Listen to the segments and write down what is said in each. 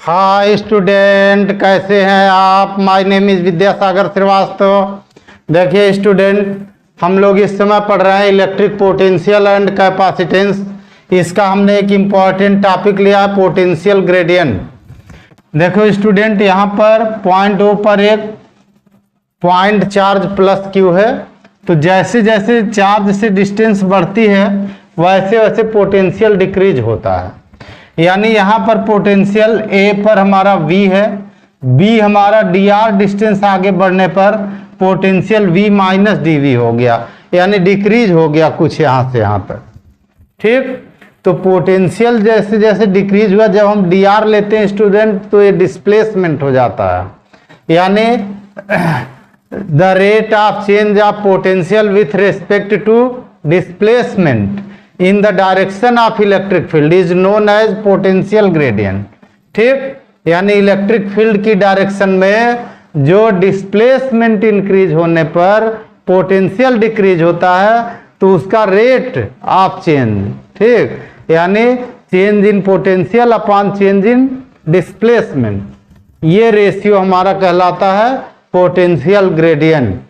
Hi student, कैसे हैं आप। My name is Vidyasagar Shrivastava. देखिए स्टूडेंट, हम लोग इस समय पढ़ रहे हैं इलेक्ट्रिक पोटेंशियल एंड कैपेसिटेंस। इसका हमने एक इम्पॉर्टेंट टॉपिक लिया है, पोटेंशियल ग्रेडियंट। देखो स्टूडेंट, यहाँ पर पॉइंट ओ पर एक पॉइंट चार्ज प्लस क्यू है। तो जैसे जैसे चार्ज से डिस्टेंस बढ़ती है वैसे वैसे पोटेंशियल डिक्रीज होता है। यानी यहाँ पर पोटेंशियल ए पर हमारा V है, B हमारा dr डिस्टेंस आगे बढ़ने पर पोटेंशियल V माइनस dV हो गया, यानी डिक्रीज हो गया कुछ यहाँ से यहाँ तक। ठीक, तो पोटेंशियल जैसे जैसे डिक्रीज हुआ, जब हम dr लेते हैं स्टूडेंट तो ये डिस्प्लेसमेंट हो जाता है। यानी the rate of change of potential with respect to displacement in the direction of electric field is known as potential gradient। ठीक, यानी इलेक्ट्रिक फील्ड की डायरेक्शन में जो डिस्प्लेसमेंट इंक्रीज होने पर पोटेंशियल डिक्रीज होता है तो उसका रेट ऑफ चेंज, ठीक, यानी change in potential upon change in displacement, ये रेशियो हमारा कहलाता है potential gradient.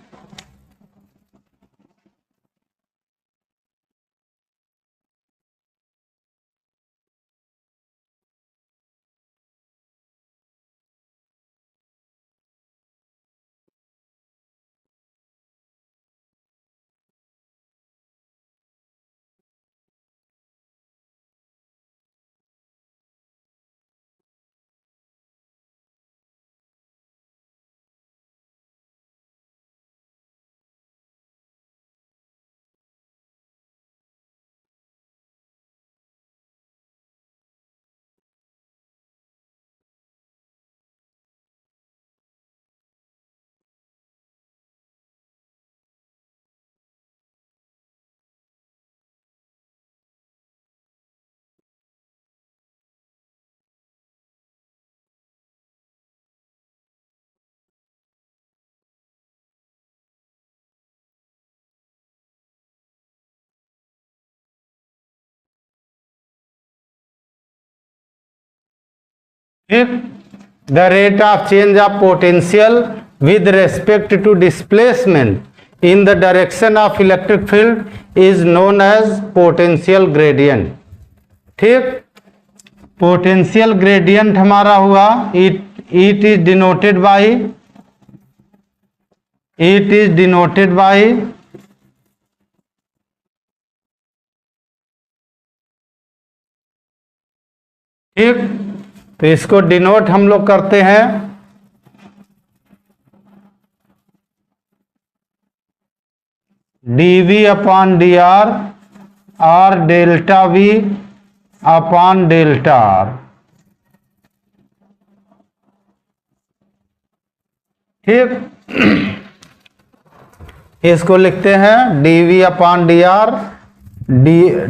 The rate of change of potential with respect to displacement in the direction of electric field is known as potential gradient। ठीक, potential gradient हमारा हुआ, it is denoted by ठीक, तो इसको डिनोट हम लोग करते हैं dV अपॉन dr और delta V upon delta R। ठीक, इसको लिखते हैं dV upon dr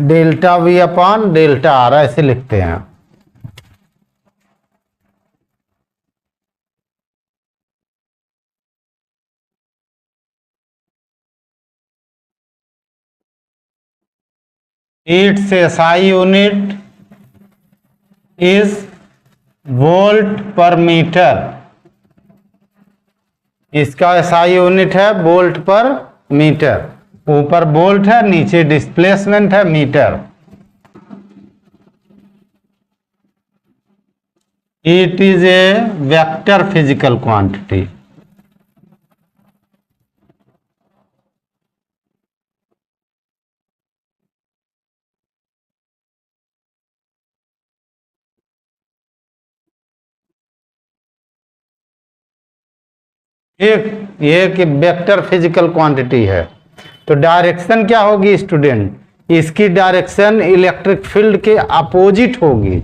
delta V upon delta R, ऐसे लिखते हैं। Its SI unit is volt per metre. इसका SI यूनिट है वोल्ट पर मीटर। ऊपर वोल्ट है, नीचे डिस्प्लेसमेंट है metre. It is a vector physical quantity. एक ये कि वेक्टर फिजिकल क्वांटिटी है। तो डायरेक्शन क्या होगी स्टूडेंट, इसकी डायरेक्शन इलेक्ट्रिक फील्ड के अपोजिट होगी।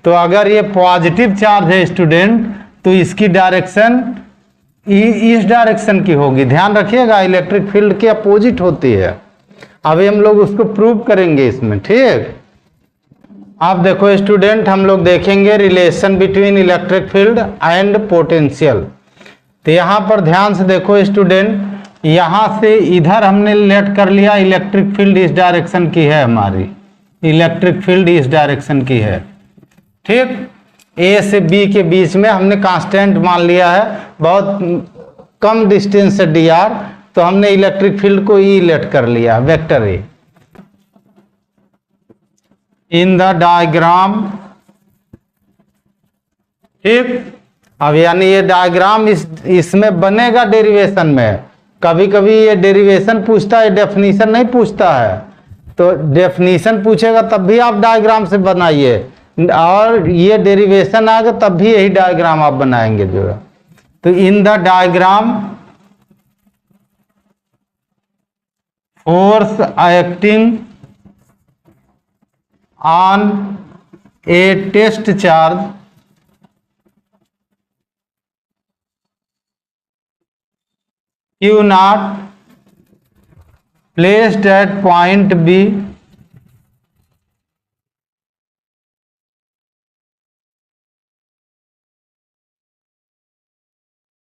तो अगर ये पॉजिटिव चार्ज है स्टूडेंट तो इसकी डायरेक्शन इस डायरेक्शन की होगी। ध्यान रखिएगा, इलेक्ट्रिक फील्ड के अपोजिट होती है। अभी हम लोग उसको प्रूव करेंगे इसमें। ठीक, आप देखो स्टूडेंट, हम लोग देखेंगे relation between electric field and potential. तो यहाँ पर ध्यान से देखो स्टूडेंट, यहाँ से इधर हमने लेट कर लिया, इलेक्ट्रिक फील्ड इस डायरेक्शन की है, हमारी इलेक्ट्रिक फील्ड इस डायरेक्शन की है। ठीक, ए से बी के बीच में हमने कांस्टेंट मान लिया है, बहुत कम डिस्टेंस से डी आर, तो हमने इलेक्ट्रिक फील्ड को ई लेट कर लिया, vector A. In the diagram, ठीक। अब यानी ये डायग्राम इसमें बनेगा डेरिवेशन में। कभी कभी ये डेरिवेशन पूछता है, डेफिनीशन नहीं पूछता है, तो डेफिनीशन पूछेगा तब भी आप डायग्राम से बनाइए, और ये डेरिवेशन आएगा तब भी यही डायग्राम आप बनाएंगे जो है। तो in the diagram force acting on a test charge Q naught placed at point B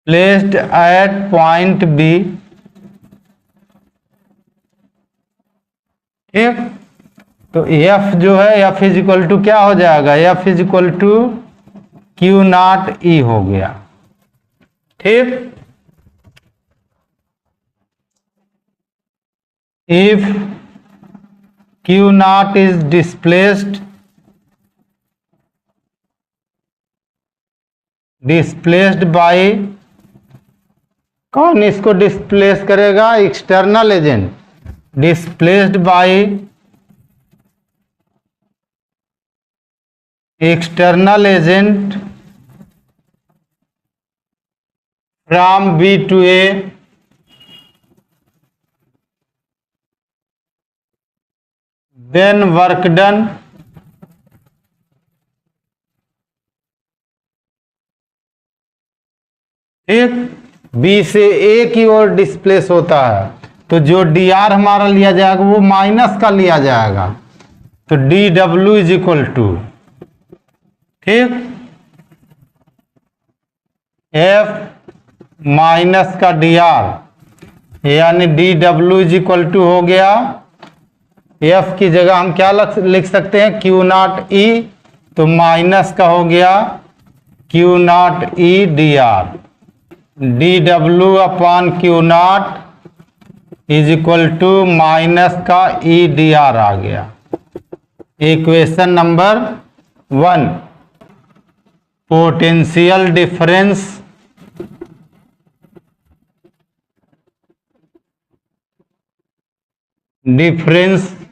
placed at point B, ठीक। तो F जो है, F इज इक्वल टू क्या हो जाएगा, F is equal to Q naught E हो गया, ठीक। If Q naught is displaced by, कौन इसको डिस्प्लेस करेगा, external agent, displaced by external agent from B to A, then work done ठीक, B से A की ओर डिस्प्लेस होता है, तो जो डी आर हमारा लिया जाएगा वो माइनस का लिया जाएगा, तो D W is equal to, ठीक, F माइनस का डी आर, यानी D W is equal to हो गया, F की जगह हम क्या लिख सकते हैं, Q नॉट E, तो माइनस का हो गया Q naught E D R, D W upon Q naught is equal to minus का E डी आर आ गया। Equation number 1, potential difference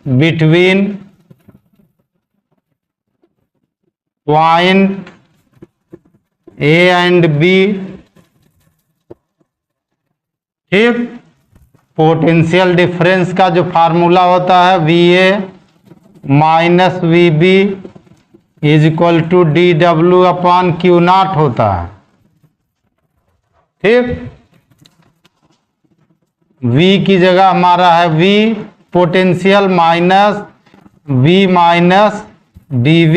between point A and B, ठीक। पोटेंशियल डिफरेंस का जो फार्मूला होता है VA minus VB is equal to D W upon Q naught होता है, ठीक। V की जगह हमारा है V potential minus V minus dV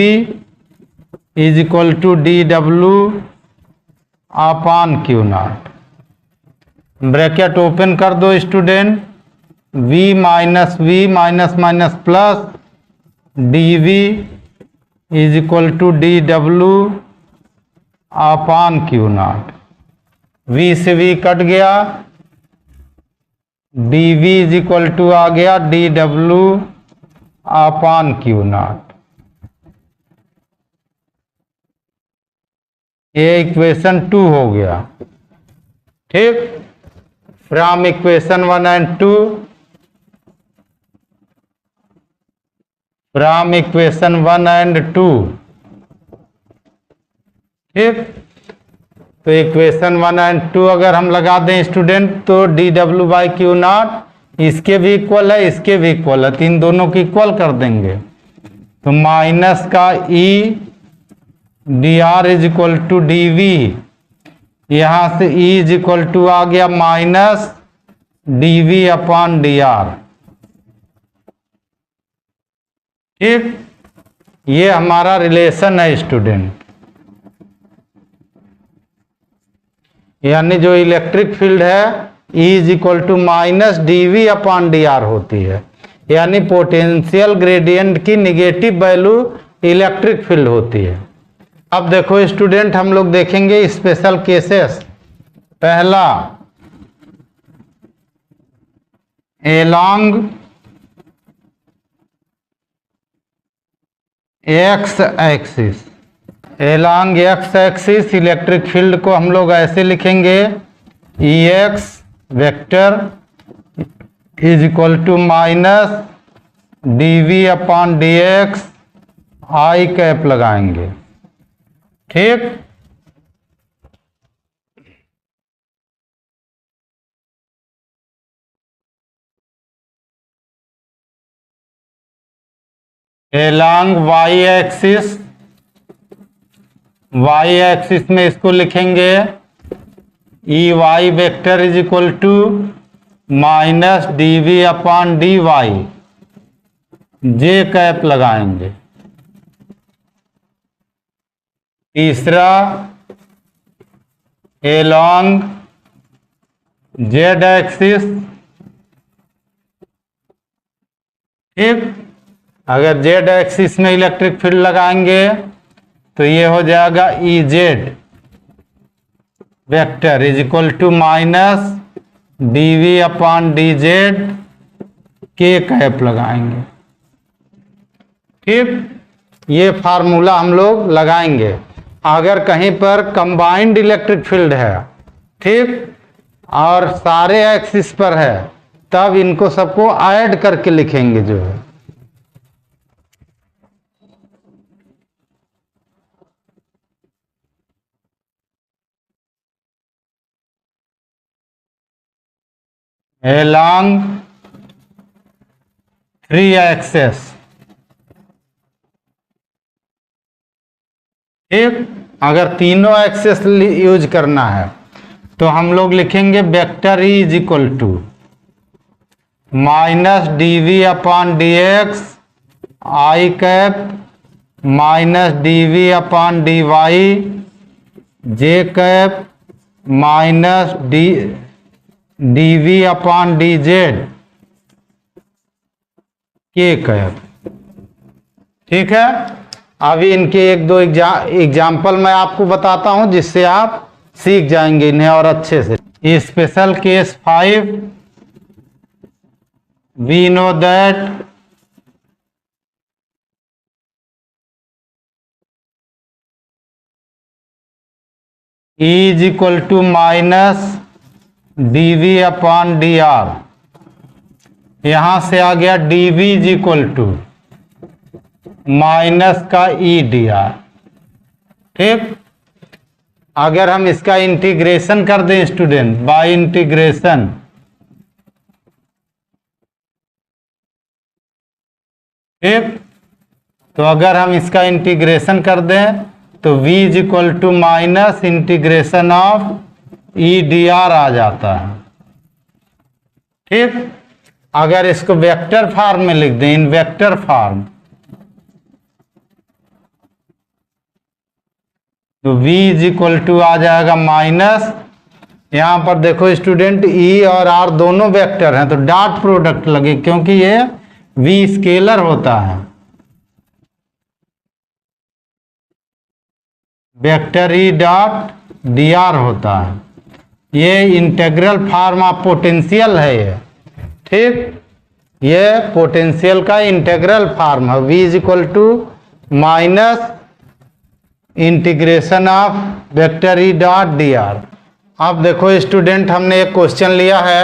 is equal to D W upon Q naught. Bracket open कर दो student, V minus V minus minus plus dV is equal to D W upon Q naught. V से V cut गया, dV is equal to आ गया D W upon Q naught. ये equation 2 हो गया, ठीक। From equation 1 and 2, from equation 1 and 2, ठीक। तो इक्वेशन 1 एंड 2 अगर हम लगा दें स्टूडेंट, तो D W by Q not इसके भी इक्वल है, इसके भी इक्वल है, तो इन दोनों की इक्वल कर देंगे, तो माइनस का E D R is equal to D V, यहां से ई इज इक्वल टू आ गया minus D we upon D R, ठीक। ये हमारा रिलेशन है स्टूडेंट, यानी जो इलेक्ट्रिक फील्ड है E is equal to minus D we upon D R होती है, यानी पोटेंशियल ग्रेडियंट की निगेटिव वैल्यू इलेक्ट्रिक फील्ड होती है। अब देखो स्टूडेंट, हम लोग देखेंगे स्पेशल केसेस। पहला, along x axis. Along x axis electric field को हम लोग ऐसे लिखेंगे, E x vector is equal to minus D we upon D x, I cap लगाएंगे। ठीक, एलॉन्ग वाई एक्सिस में इसको लिखेंगे E y vector is equal to minus D we upon D Y, J cap लगाएंगे। तीसरा, along z axis. ठीक, अगर z axis में इलेक्ट्रिक फील्ड लगाएंगे तो ये हो जाएगा E z vector is equal to minus D we upon D Z, K cap लगाएंगे। ठीक, ये फार्मूला हम लोग लगाएंगे। अगर कहीं पर कंबाइंड इलेक्ट्रिक फील्ड है, ठीक, और सारे एक्सिस पर है, तब इनको सबको ऐड करके लिखेंगे जो है। along 3 axis। ठीक, अगर तीनों एक्सेस यूज करना है तो हम लोग लिखेंगे vector E is equal to minus D we upon D x I cap minus D we upon D Y J cap minus D we upon D Z K cap. ठीक है, अभी इनके एक दो एग्जाम्पल मैं आपको बताता हूं जिससे आप सीख जाएंगे इन्हें और अच्छे से। Special case 5, we know that E is equal to minus D we upon D R. यहां से आ गया D V is equal to minus का ई डी आर। ठीक, अगर हम इसका इंटीग्रेशन कर दें स्टूडेंट, बाय इंटीग्रेशन, ठीक, तो अगर हम इसका इंटीग्रेशन कर दें तो v is equal to minus integration of E D R आ जाता है। ठीक, अगर इसको वेक्टर फॉर्म में लिख दें, इन वेक्टर फॉर्म, तो v इज इक्वल टू आ जाएगा माइनस, यहां पर देखो स्टूडेंट e और r दोनों वेक्टर हैं तो डॉट प्रोडक्ट लगे क्योंकि ये v स्केलर होता है। Vector E dot D are होता है, ये इंटीग्रल फॉर्म ऑफ पोटेंशियल है ये। ठीक, ये पोटेंशियल का इंटीग्रल फॉर्म है, v is equal to minus integration of vector E dot D R. अब देखो स्टूडेंट, हमने एक क्वेश्चन लिया है,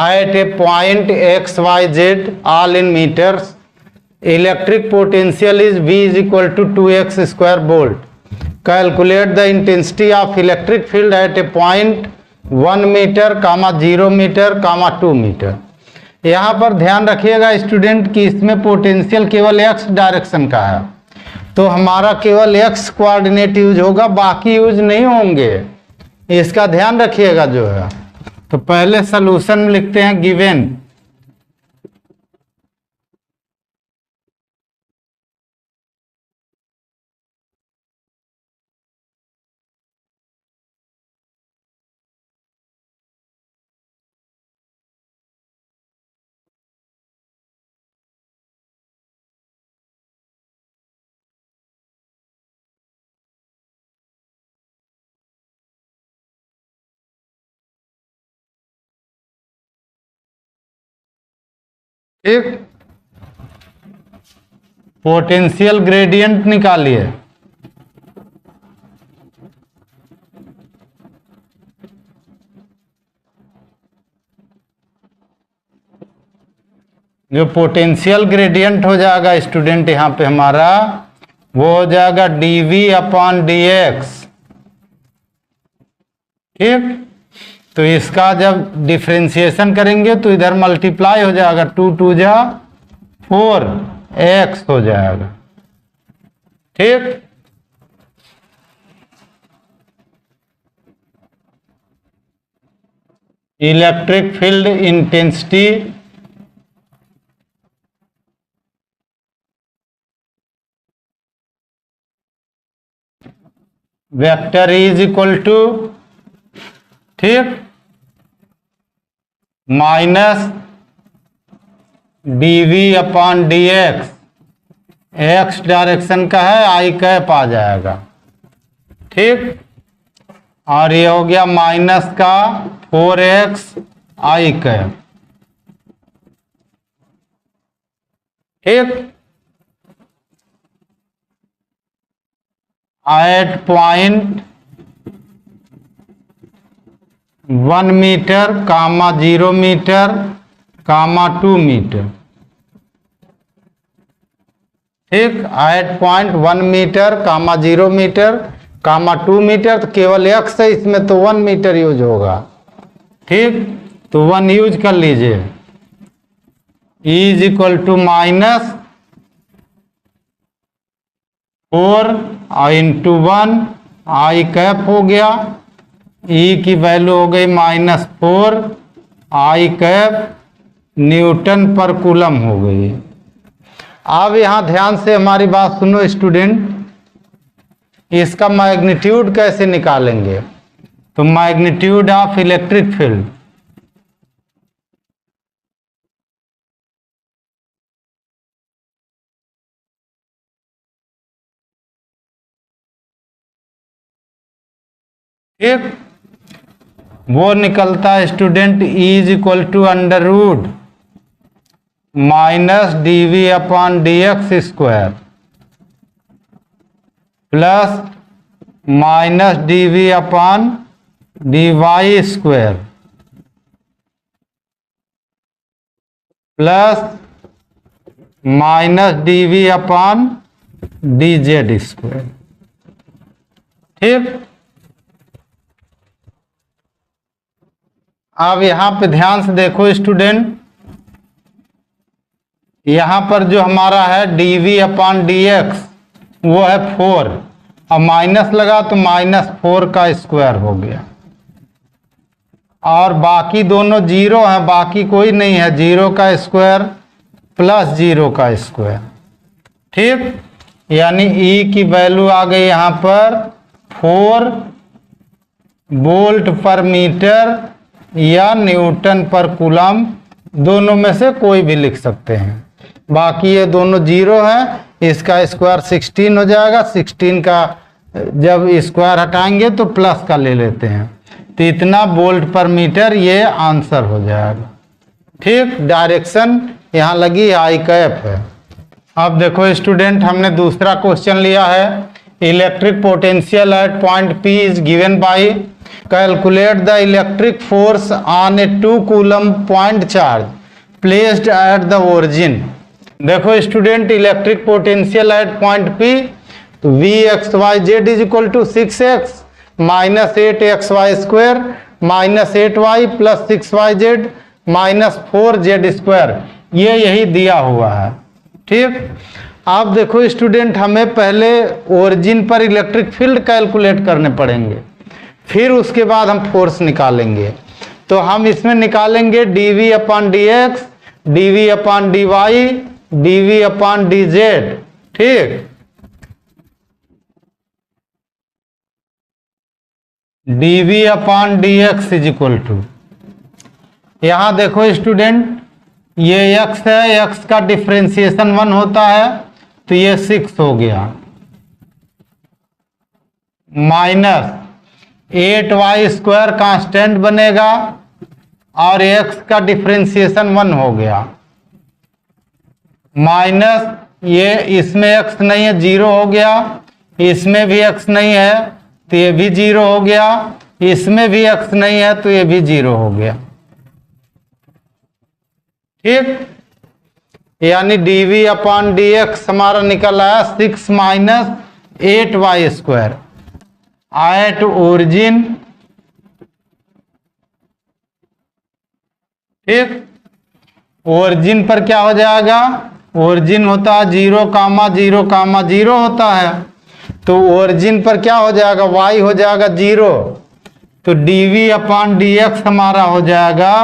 at a point X Y Z all in metres electric potential is v is equal to 2x square volt. Calculate the intensity of electric field at a point 1 metre, 0 metre, 2 metre. यहाँ पर ध्यान रखिएगा student कि इसमें potential केवल x direction का है, तो हमारा केवल x कोऑर्डिनेट यूज होगा, बाकी यूज नहीं होंगे, इसका ध्यान रखिएगा जो है। तो पहले सॉल्यूशन लिखते हैं, गिवन ठीक, पोटेंशियल ग्रेडियंट निकालिए। जो पोटेंशियल ग्रेडियंट हो जाएगा स्टूडेंट यहाँ पे हमारा, वो हो जाएगा dv अपॉन dx। ठीक, तो इसका जब डिफ्रेंशिएशन करेंगे तो इधर मल्टीप्लाई हो जाएगा, 2 2 जा 4 x हो जाएगा। ठीक, electric field intensity vector is equal to, ठीक, minus dv upon dx। x direction का है, आई कैप आ जाएगा। ठीक, और ये हो गया माइनस का 4x आई कैप। ठीक, एट पॉइंट 1 मीटर कामा 0 मीटर कामा 2 मीटर। ठीक, एट पॉइंट 1 मीटर कामा 0 मीटर कामा 2 मीटर, तो केवल x है इसमें, तो 1 मीटर यूज होगा। ठीक, तो 1 यूज कर लीजिए। Is equal to minus 4 into 1 I cap हो गया। ई की वैल्यू हो गई -4 I cap newton per coulomb हो गई। अब यहाँ ध्यान से हमारी बात सुनो स्टूडेंट, इसका मैग्नीट्यूड कैसे निकालेंगे? तो मैग्नीट्यूड ऑफ इलेक्ट्रिक फील्ड, ठीक, वो निकलता है student is equal to under root minus dv upon dx square plus minus dv upon dy square plus minus dv upon dz square. ठीक, अब यहां पे ध्यान से देखो स्टूडेंट, यहां पर जो हमारा है dv अपॉन dx वो है 4, अब माइनस लगा तो -4 का स्क्वायर हो गया, और बाकी दोनों 0 है, बाकी कोई नहीं है, 0 का स्क्वायर प्लस 0 का स्क्वायर। ठीक, यानी E की वैल्यू आ गई यहां पर 4 वोल्ट पर मीटर या न्यूटन पर कूलम, दोनों में से कोई भी लिख सकते हैं। बाकी ये दोनों 0 है, इसका स्क्वायर 16 हो जाएगा, 16 का जब स्क्वायर हटाएंगे तो प्लस का ले लेते हैं, तो इतना वोल्ट पर मीटर ये आंसर हो जाएगा। ठीक, डायरेक्शन यहाँ लगी आई कैप है। अब देखो स्टूडेंट, हमने दूसरा क्वेश्चन लिया है, electric potential at point P is given by calculate the electric force on a 2 coulomb point charge placed at the origin. देखो student, electric potential at point P, तो Vxyz is equal to 6x minus 8xy square minus 8y plus 6yz minus 4z square, ये यही दिया हुआ है। ठीक, आप देखो स्टूडेंट, हमें पहले ओरिजिन पर इलेक्ट्रिक फील्ड कैलकुलेट करने पड़ेंगे, फिर उसके बाद हम फोर्स निकालेंगे। तो हम इसमें निकालेंगे dv upon dx, dv upon dy, dv upon dz। ठीक, dv upon dx is equal to, यहां देखो स्टूडेंट, ये x है, x का डिफ्रेंसिएशन 1 होता है, तो ये 6 हो गया, माइनस 8y स्क्वायर कांस्टेंट बनेगा और x का डिफ्रेंसिएशन 1 हो गया, माइनस ये इसमें x नहीं है, जीरो हो गया। इसमें भी x नहीं है तो ये भी जीरो हो गया। इसमें भी x नहीं है तो ये भी जीरो हो गया। ठीक, यानी dv अपॉन dx हमारा निकल आया 6 माइनस 8y²। एट ओरिजिन, ठीक, ओरिजिन पर क्या हो जाएगा, ओरिजिन होता है 0,0,0 होता है, तो ओरिजिन पर क्या हो जाएगा, y हो जाएगा 0, तो dv अपॉन dx हमारा हो जाएगा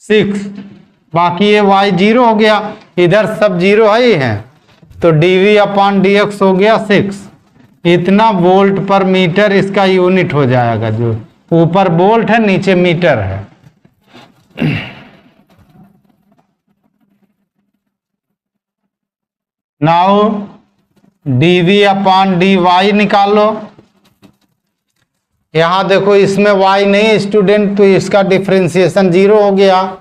6। बाकी ये y 0 हो गया, इधर सब 0 है ही है, तो dv अपॉन dx हो गया 6। इतना वोल्ट पर मीटर इसका यूनिट हो जाएगा। जो ऊपर वोल्ट है नीचे मीटर है। नाउ dv अपॉन dy निकालो। यहां देखो इसमें y नहीं स्टूडेंट, तो इसका डिफरेंशिएशन 0 हो गया।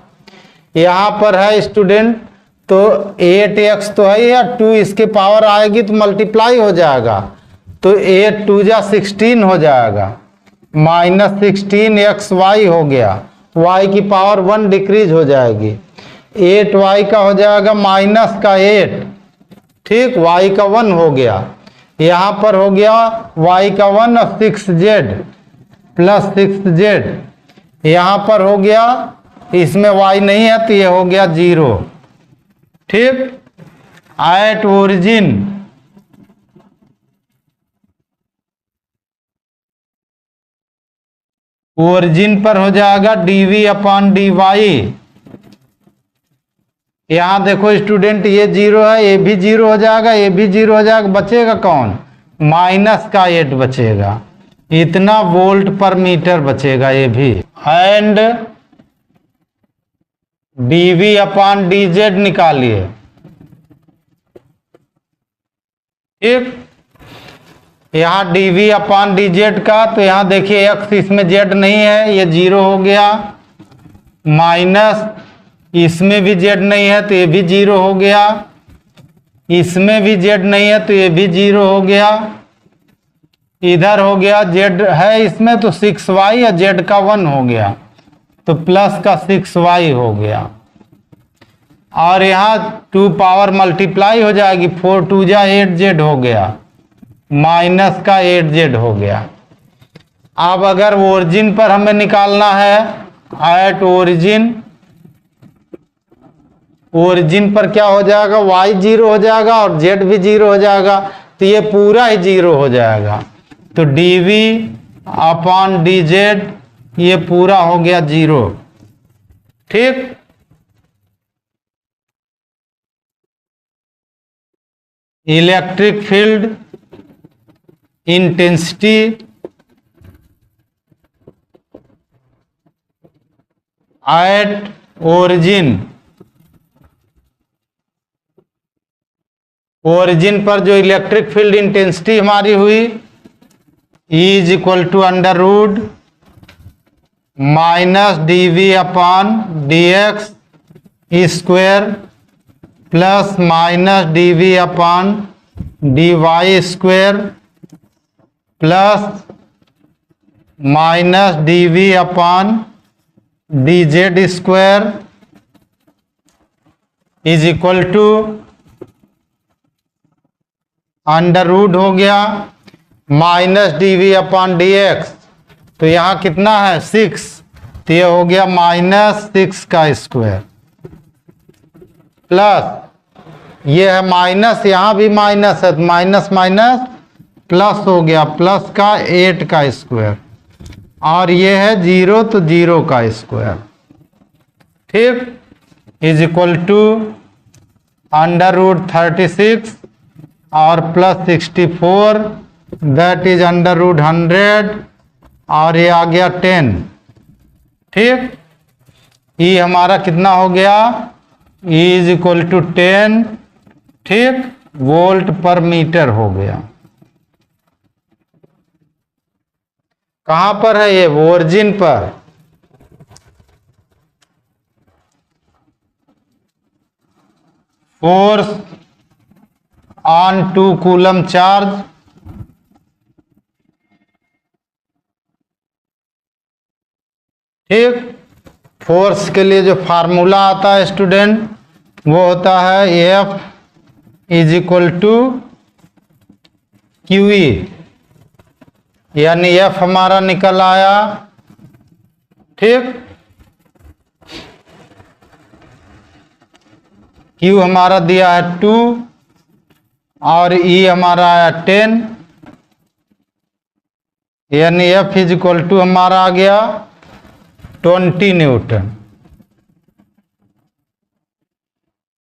यहां पर है स्टूडेंट, तो 8x तो है या 2 इसके पावर आएगी तो मल्टीप्लाई हो जाएगा, तो 8 2 जा 16 हो जाएगा, माइनस 16xy हो गया। y की पावर 1 डिक्रीज हो जाएगी। 8y का हो जाएगा माइनस का 8, ठीक, y का 1 हो गया। यहाँ पर हो गया y का 1 और 6z प्लस 6z। यहाँ पर हो गया, इसमें y नहीं है तो ये हो गया 0, ठीक। एट ओरिजिन, ओरिजिन पर हो जाएगा dv अपॉन dy। यहां देखो स्टूडेंट ये 0 है, ये भी 0 हो जाएगा, ये भी 0 हो जाएगा, बचेगा कौन, माइनस का 8 बचेगा। इतना वोल्ट पर मीटर बचेगा ये भी। एंड dv अपॉन dz निकालिए, ठीक। यहाँ dv अपॉन dz का, तो यहाँ देखिए x इसमें z नहीं है, ये 0 हो गया, माइनस इसमें भी z नहीं है तो ये भी 0 हो गया, इसमें भी z नहीं है तो ये भी 0 हो गया, इधर हो गया z है इसमें तो 6y या z का 1 हो गया, तो प्लस का 6y हो गया। और यहाँ 2 पावर मल्टीप्लाई हो जाएगी, 4 2 जा 8z हो गया, माइनस का 8z हो गया। अब अगर ओरिजिन पर हमें निकालना है, एट ओरिजिन, ओरिजिन पर क्या हो जाएगा, y 0 हो जाएगा और z भी 0 हो जाएगा, तो ये पूरा ही 0 हो जाएगा। तो dv अपॉन dz ये पूरा हो गया 0, ठीक। Electric field intensity at origin, origin पर जो इलेक्ट्रिक फील्ड इंटेंसिटी हमारी हुई, is equal to under root minus dv upon dx square plus minus dv upon dy square plus minus dv upon dz square is equal to under root हो गया minus dv upon dx, तो यहाँ कितना है 6, तो ये हो गया माइनस 6 का स्क्वायर प्लस ये है माइनस, यहाँ भी माइनस है तो माइनस माइनस प्लस हो गया, प्लस का 8 का स्क्वायर, और ये है 0 तो 0 का स्क्वायर, ठीक, is equal to under root 36 और प्लस 64 दैट इज अंडर रूट 100 और ये आ गया 10, ठीक। ये हमारा कितना हो गया, इज इक्वल टू 10, ठीक, वोल्ट पर मीटर हो गया। कहां पर है ये, ओरिजिन पर। फोर्स ऑन 2 कूलम चार्ज, ठीक। फोर्स के लिए जो फार्मूला आता है स्टूडेंट, वो होता है F is equal to Q E, यानी एफ हमारा निकल आया, ठीक। क्यू हमारा दिया है 2 और ई हमारा आया 10, यानी एफ इज इक्वल टू हमारा आ गया 20 न्यूटन।